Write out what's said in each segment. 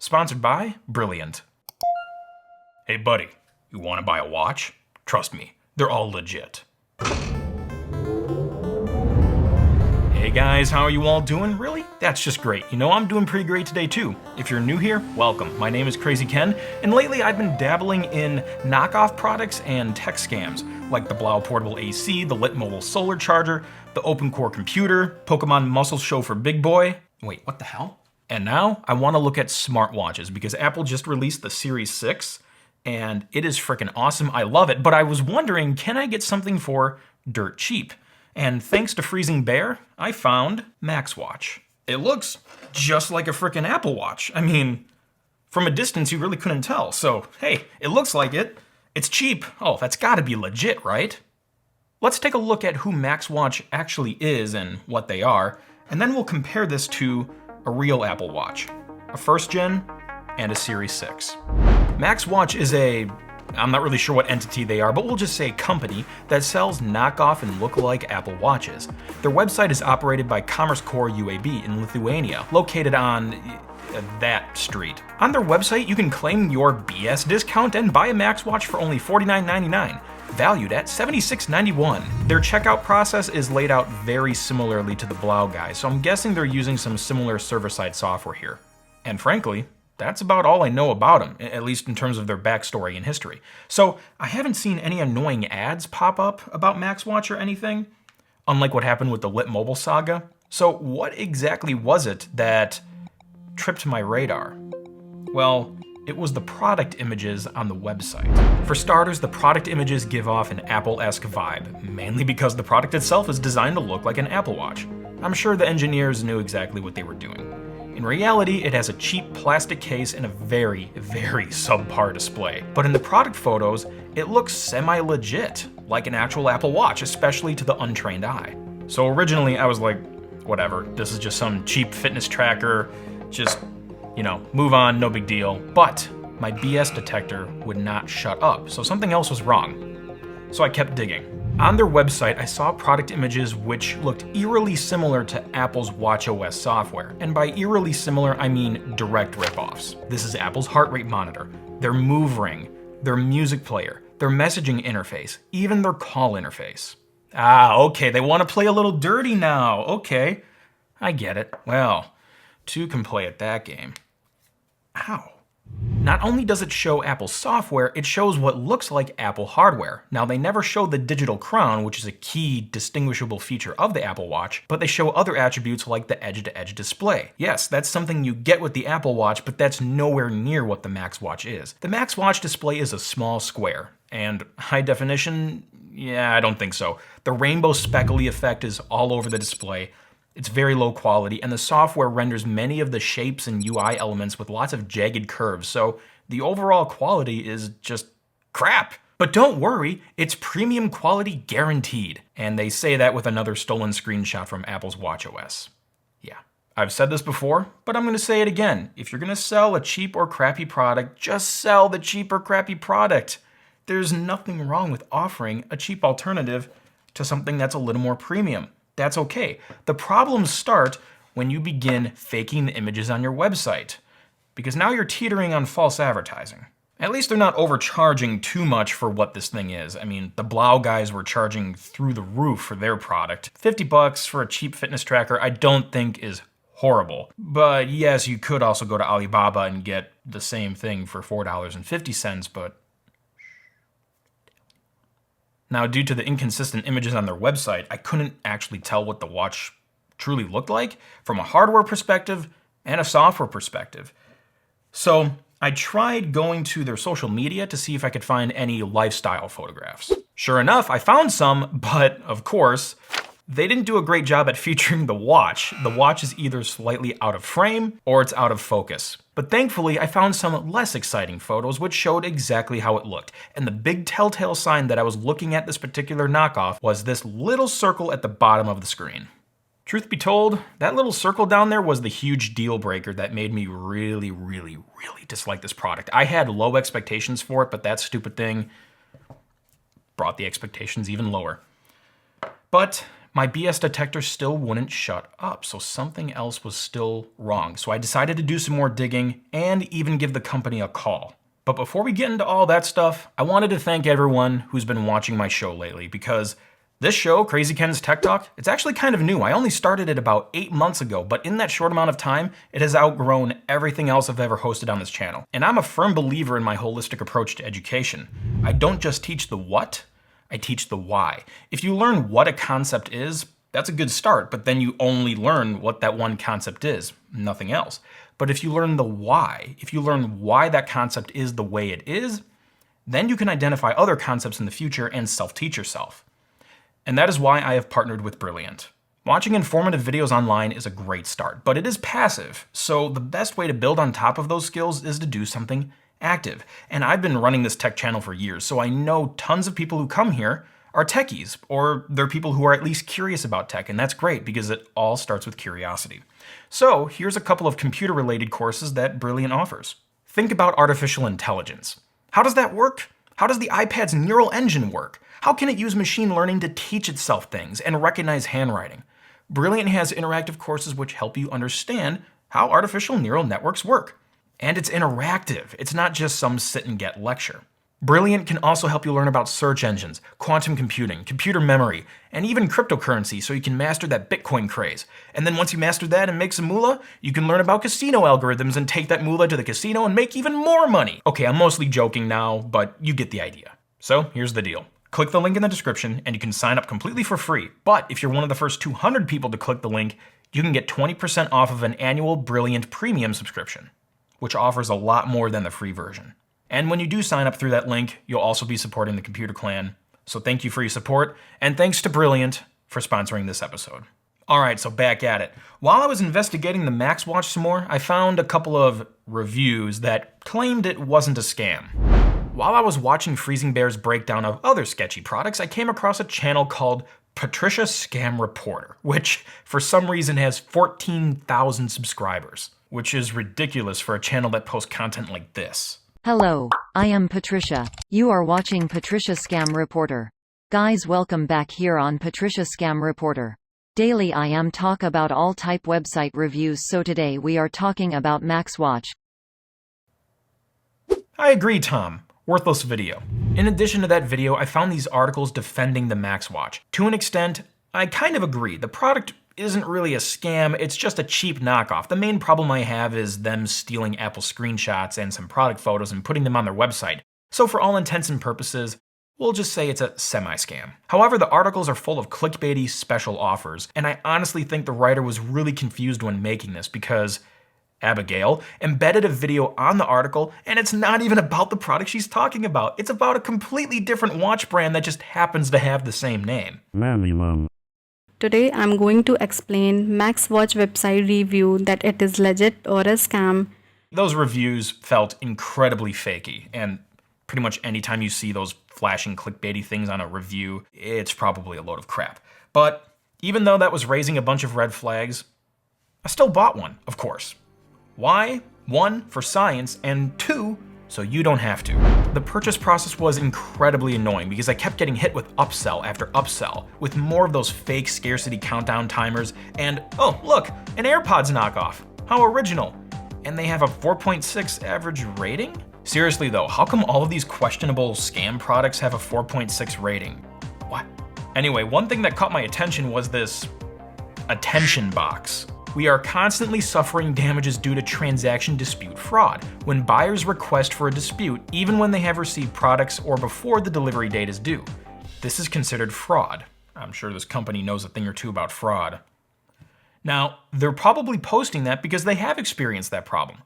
Sponsored by Brilliant. Hey buddy, you want to buy a watch? Trust me, they're all legit. Hey guys, how are you all doing? Really? That's just great. You know, I'm doing pretty great today too. If you're new here, welcome. My name is Krazy Ken, and lately I've been dabbling in knockoff products and tech scams, like the Blau Portable AC, the Lit Mobile Solar Charger, the Open Core Computer, Pokemon Muscle Show for Big Boy. Wait, what the hell? And now I want to look at smartwatches because Apple just released the Series 6, and it is freaking awesome. I love it, but I was wondering, can I get something for dirt cheap? And thanks to Freezing Bear, I found MaxWatch. It looks just like a freaking Apple Watch. I mean, from a distance you really couldn't tell. So, hey, it looks like it. It's cheap. Oh, that's gotta be legit, right? Let's take a look at who MaxWatch actually is and what they are, and then we'll compare this to a real Apple Watch, a first gen and a Series 6. MaxWatch is I'm not really sure what entity they are, but we'll just say company that sells knockoff and look-alike Apple Watches. Their website is operated by Commerce Core UAB in Lithuania, located on that street. On their website, you can claim your BS discount and buy a MaxWatch for only $49.99, valued at $76.91. Their checkout process is laid out very similarly to the Blau guys, so I'm guessing they're using some similar server-side software here. And frankly, that's about all I know about them, at least in terms of their backstory and history. So I haven't seen any annoying ads pop up about MaxWatch or anything, unlike what happened with the Lit Mobile saga. So what exactly was it that tripped my radar? Well, it was the product images on the website. For starters, the product images give off an Apple-esque vibe, mainly because the product itself is designed to look like an Apple Watch. I'm sure the engineers knew exactly what they were doing. In reality, it has a cheap plastic case and a very, very subpar display. But in the product photos, it looks semi-legit, like an actual Apple Watch, especially to the untrained eye. So originally I was like, whatever, this is just some cheap fitness tracker, just, you know, move on, no big deal. But my BS detector would not shut up, so something else was wrong. So I kept digging. On their website, I saw product images which looked eerily similar to Apple's watchOS software. And by eerily similar, I mean direct ripoffs. This is Apple's heart rate monitor, their move ring, their music player, their messaging interface, even their call interface. Ah, okay, they want to play a little dirty now. Okay, I get it. Well, two can play at that game. Ow. Not only does it show Apple software, it shows what looks like Apple hardware. Now, they never show the digital crown, which is a key distinguishable feature of the Apple Watch, but they show other attributes like the edge-to-edge display. Yes, that's something you get with the Apple Watch, but that's nowhere near what the MaxWatch is. The MaxWatch display is a small square, and high definition? Yeah, I don't think so. The rainbow speckly effect is all over the display. It's very low quality, and the software renders many of the shapes and UI elements with lots of jagged curves, so the overall quality is just crap. But don't worry, it's premium quality guaranteed. And they say that with another stolen screenshot from Apple's watchOS. Yeah, I've said this before, but I'm gonna say it again. If you're gonna sell a cheap or crappy product, just sell the cheap or crappy product. There's nothing wrong with offering a cheap alternative to something that's a little more premium. That's okay. The problems start when you begin faking the images on your website, because now you're teetering on false advertising. At least they're not overcharging too much for what this thing is. I mean, the Blau guys were charging through the roof for their product. $50 for a cheap fitness tracker I don't think is horrible. But yes, you could also go to Alibaba and get the same thing for $4.50, but now, due to the inconsistent images on their website, I couldn't actually tell what the watch truly looked like from a hardware perspective and a software perspective. So I tried going to their social media to see if I could find any lifestyle photographs. Sure enough, I found some, but of course, they didn't do a great job at featuring the watch. The watch is either slightly out of frame or it's out of focus. But thankfully, I found some less exciting photos which showed exactly how it looked. And the big telltale sign that I was looking at this particular knockoff was this little circle at the bottom of the screen. Truth be told, that little circle down there was the huge deal breaker that made me really, really, really dislike this product. I had low expectations for it, but that stupid thing brought the expectations even lower. But my BS detector still wouldn't shut up, so something else was still wrong. So I decided to do some more digging and even give the company a call. But before we get into all that stuff, I wanted to thank everyone who's been watching my show lately, because this show, Krazy Ken's Tech Talk, it's actually kind of new. I only started it about 8 months ago, but in that short amount of time, it has outgrown everything else I've ever hosted on this channel. And I'm a firm believer in my holistic approach to education. I don't just teach the what, I teach the why. If you learn what a concept is, that's a good start, but then you only learn what that one concept is, nothing else. But if you learn the why, if you learn why that concept is the way it is, then you can identify other concepts in the future and self-teach yourself. And that is why I have partnered with Brilliant. Watching informative videos online is a great start, but it is passive, so the best way to build on top of those skills is to do something active. And I've been running this tech channel for years, so I know tons of people who come here are techies, or they're people who are at least curious about tech, and that's great because it all starts with curiosity. So here's a couple of computer-related courses that Brilliant offers. Think about artificial intelligence. How does that work? How does the iPad's neural engine work? How can it use machine learning to teach itself things and recognize handwriting? Brilliant has interactive courses which help you understand how artificial neural networks work. And it's interactive. It's not just some sit and get lecture. Brilliant can also help you learn about search engines, quantum computing, computer memory, and even cryptocurrency so you can master that Bitcoin craze. And then once you master that and make some moolah, you can learn about casino algorithms and take that moolah to the casino and make even more money. Okay, I'm mostly joking now, but you get the idea. So here's the deal. Click the link in the description and you can sign up completely for free. But if you're one of the first 200 people to click the link, you can get 20% off of an annual Brilliant Premium subscription, which offers a lot more than the free version. And when you do sign up through that link, you'll also be supporting the Computer Clan. So thank you for your support, and thanks to Brilliant for sponsoring this episode. Alright, so back at it. While I was investigating the MaxWatch some more, I found a couple of reviews that claimed it wasn't a scam. While I was watching Freezing Bear's breakdown of other sketchy products, I came across a channel called Patricia Scam Reporter, which for some reason has 14,000 subscribers, which is ridiculous for a channel that posts content like this. Hello, I am Patricia. You are watching Patricia Scam Reporter. Guys, welcome back here on Patricia Scam Reporter. Daily I am talk about all type website reviews, so today we are talking about MaxWatch. I agree, Tom. Worthless video. In addition to that video, I found these articles defending the MaxWatch. To an extent, I kind of agree. The product isn't really a scam, it's just a cheap knockoff. The main problem I have is them stealing Apple screenshots and some product photos and putting them on their website. So for all intents and purposes, we'll just say it's a semi-scam. However, the articles are full of clickbaity special offers, and I honestly think the writer was really confused when making this because Abigail embedded a video on the article, and it's not even about the product she's talking about. It's about a completely different watch brand that just happens to have the same name. Mammy Mum. Today I'm going to explain MaxWatch website review that it is legit or a scam. Those reviews felt incredibly fakey, and pretty much anytime you see those flashing clickbaity things on a review, it's probably a load of crap. But even though that was raising a bunch of red flags, I still bought one, of course. Why? 1, for science, and 2, so you don't have to. The purchase process was incredibly annoying because I kept getting hit with upsell after upsell, with more of those fake scarcity countdown timers, and oh look, an AirPods knockoff. How original. And they have a 4.6 average rating? Seriously though, how come all of these questionable scam products have a 4.6 rating? What? Anyway, one thing that caught my attention was this attention box. We are constantly suffering damages due to transaction dispute fraud, when buyers request for a dispute even when they have received products or before the delivery date is due. This is considered fraud. I'm sure this company knows a thing or two about fraud. Now, they're probably posting that because they have experienced that problem.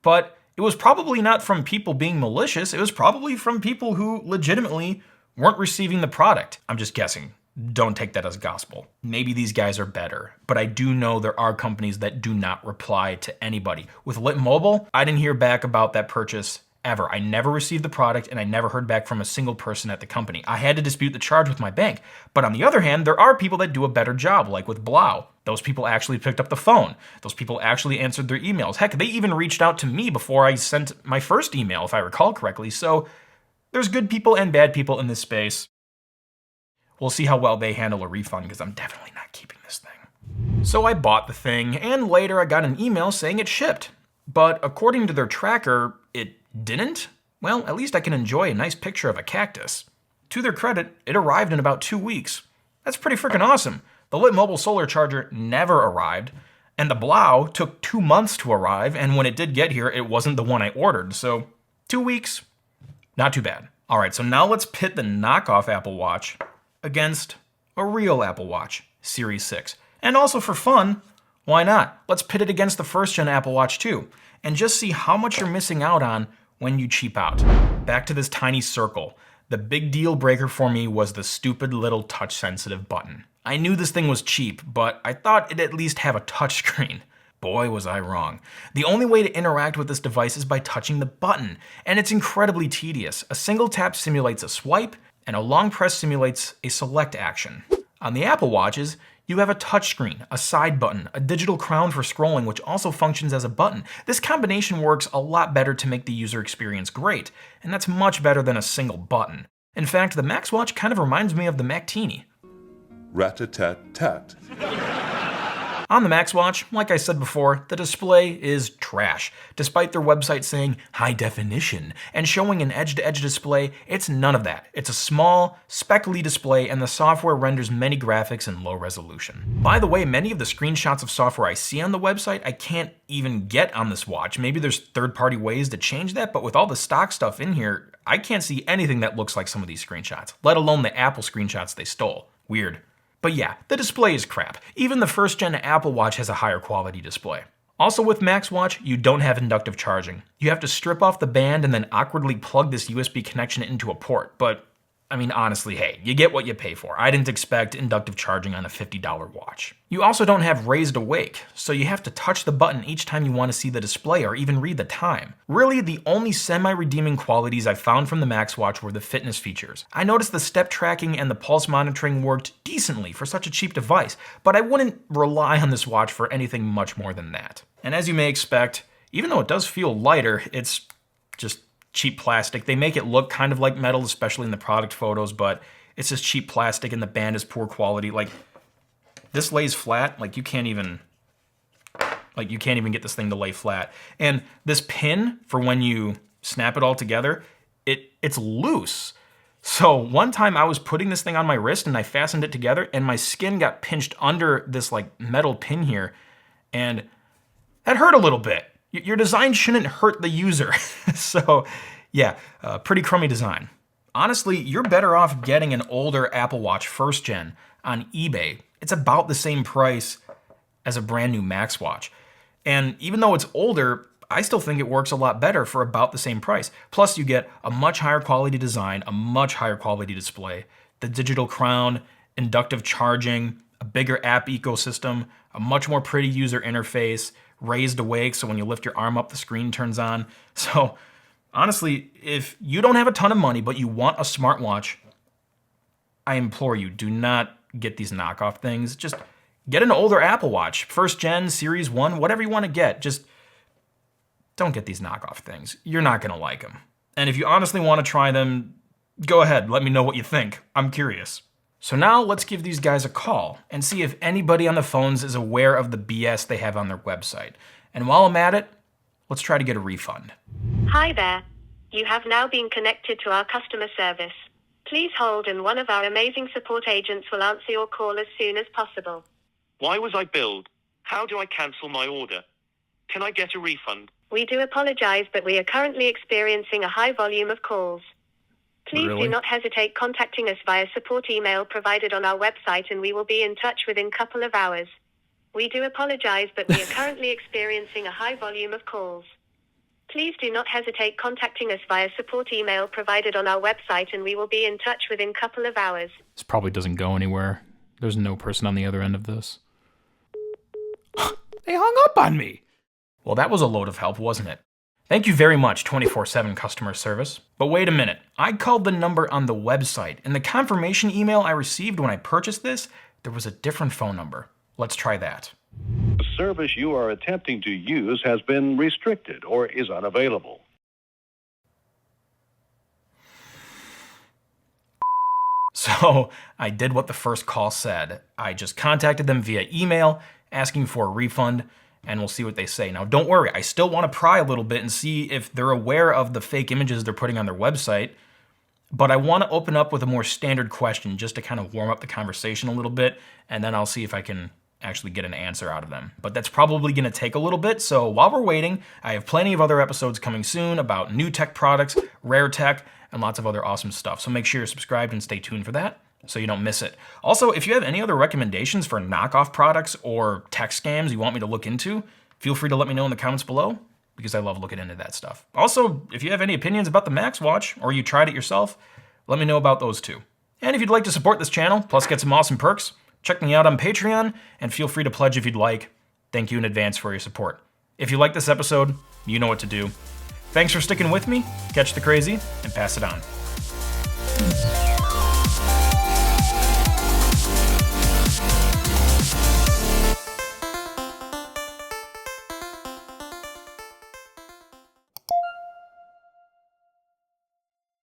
But it was probably not from people being malicious, it was probably from people who legitimately weren't receiving the product. I'm just guessing. Don't take that as gospel. Maybe these guys are better, but I do know there are companies that do not reply to anybody. With Lit Mobile, I didn't hear back about that purchase ever. I never received the product and I never heard back from a single person at the company. I had to dispute the charge with my bank. But on the other hand, there are people that do a better job, like with Blau. Those people actually picked up the phone. Those people actually answered their emails. Heck, they even reached out to me before I sent my first email, if I recall correctly. So there's good people and bad people in this space. We'll see how well they handle a refund because I'm definitely not keeping this thing. So I bought the thing, and later I got an email saying it shipped. But according to their tracker, it didn't? Well, at least I can enjoy a nice picture of a cactus. To their credit, it arrived in about 2 weeks. That's pretty freaking awesome. The Lit Mobile solar charger never arrived, and the Blau took 2 months to arrive, and when it did get here, it wasn't the one I ordered, so 2 weeks, not too bad. All right, so now let's pit the knockoff Apple Watch against a real Apple Watch, Series 6. And also for fun, why not? Let's pit it against the first-gen Apple Watch too, and just see how much you're missing out on when you cheap out. Back to this tiny circle. The big deal breaker for me was the stupid little touch-sensitive button. I knew this thing was cheap, but I thought it'd at least have a touchscreen. Boy, was I wrong. The only way to interact with this device is by touching the button, and it's incredibly tedious. A single tap simulates a swipe, and a long press simulates a select action. On the Apple Watches, you have a touchscreen, a side button, a digital crown for scrolling, which also functions as a button. This combination works a lot better to make the user experience great, and that's much better than a single button. In fact, the MaxWatch kind of reminds me of the Mactini. Rat-a-tat-tat. On the MaxWatch, like I said before, the display is trash. Despite their website saying high definition and showing an edge-to-edge display, it's none of that. It's a small, speckly display, and the software renders many graphics in low resolution. By the way, many of the screenshots of software I see on the website, I can't even get on this watch. Maybe there's third-party ways to change that, but with all the stock stuff in here, I can't see anything that looks like some of these screenshots, let alone the Apple screenshots they stole. Weird. But yeah, the display is crap. Even the first-gen Apple Watch has a higher quality display. Also with MaxWatch, you don't have inductive charging. You have to strip off the band and then awkwardly plug this USB connection into a port. But, I mean, honestly, hey, you get what you pay for. I didn't expect inductive charging on a $50 watch. You also don't have raised awake, so you have to touch the button each time you want to see the display or even read the time. Really, the only semi-redeeming qualities I found from the MaxWatch were the fitness features. I noticed the step tracking and the pulse monitoring worked decently for such a cheap device, but I wouldn't rely on this watch for anything much more than that. And as you may expect, even though it does feel lighter, it's just cheap plastic. They make it look kind of like metal, especially in the product photos, but it's just cheap plastic and the band is poor quality. Like, this lays flat, like you can't even get this thing to lay flat. And this pin for when you snap it all together, it's loose. So one time I was putting this thing on my wrist and I fastened it together and my skin got pinched under this like metal pin here, and that hurt a little bit. Your design shouldn't hurt the user. So yeah, pretty crummy design. Honestly, you're better off getting an older Apple Watch first gen on eBay. It's about the same price as a brand new MaxWatch. And even though it's older, I still think it works a lot better for about the same price. Plus you get a much higher quality design, a much higher quality display, the digital crown, inductive charging, a bigger app ecosystem, a much more pretty user interface, raised awake so when you lift your arm up the screen turns on. So honestly, if you don't have a ton of money but you want a smartwatch, I implore you, do not get these knockoff things. Just get an older Apple Watch, first gen, Series 1, whatever you want to get. Just don't get these knockoff things. You're not going to like them. And if you honestly want to try them, go ahead, let me know what you think. I'm curious. So now let's give these guys a call and see if anybody on the phones is aware of the BS they have on their website. And while I'm at it, let's try to get a refund. Hi there. You have now been connected to our customer service. Please hold and one of our amazing support agents will answer your call as soon as possible. Why was I billed? How do I cancel my order? Can I get a refund? We do apologize, but we are currently experiencing a high volume of calls. Please Really? do not hesitate contacting us via support email provided on our website and we will be in touch within a couple of hours. We do apologize, but we are currently experiencing a high volume of calls. Please do not hesitate contacting us via support email provided on our website and we will be in touch within a couple of hours. This probably doesn't go anywhere. There's no person on the other end of this. They hung up on me. Well, that was a load of help, wasn't it? Thank you very much, 24/7 customer service. But wait a minute, I called the number on the website. In the confirmation email I received when I purchased this, there was a different phone number. Let's try that. The service you are attempting to use has been restricted or is unavailable. So I did what the first call said. I just contacted them via email asking for a refund, and we'll see what they say. Now, don't worry, I still want to pry a little bit and see if they're aware of the fake images they're putting on their website, but I want to open up with a more standard question just to kind of warm up the conversation a little bit, and then I'll see if I can actually get an answer out of them. But that's probably going to take a little bit, so while we're waiting, I have plenty of other episodes coming soon about new tech products, rare tech, and lots of other awesome stuff. So make sure you're subscribed and stay tuned for that so you don't miss it. Also, if you have any other recommendations for knockoff products or tech scams you want me to look into, feel free to let me know in the comments below, because I love looking into that stuff. Also, if you have any opinions about the MaxWatch, or you tried it yourself, let me know about those too. And if you'd like to support this channel, plus get some awesome perks, check me out on Patreon, and feel free to pledge if you'd like. Thank you in advance for your support. If you like this episode, you know what to do. Thanks for sticking with me, catch the crazy, and pass it on.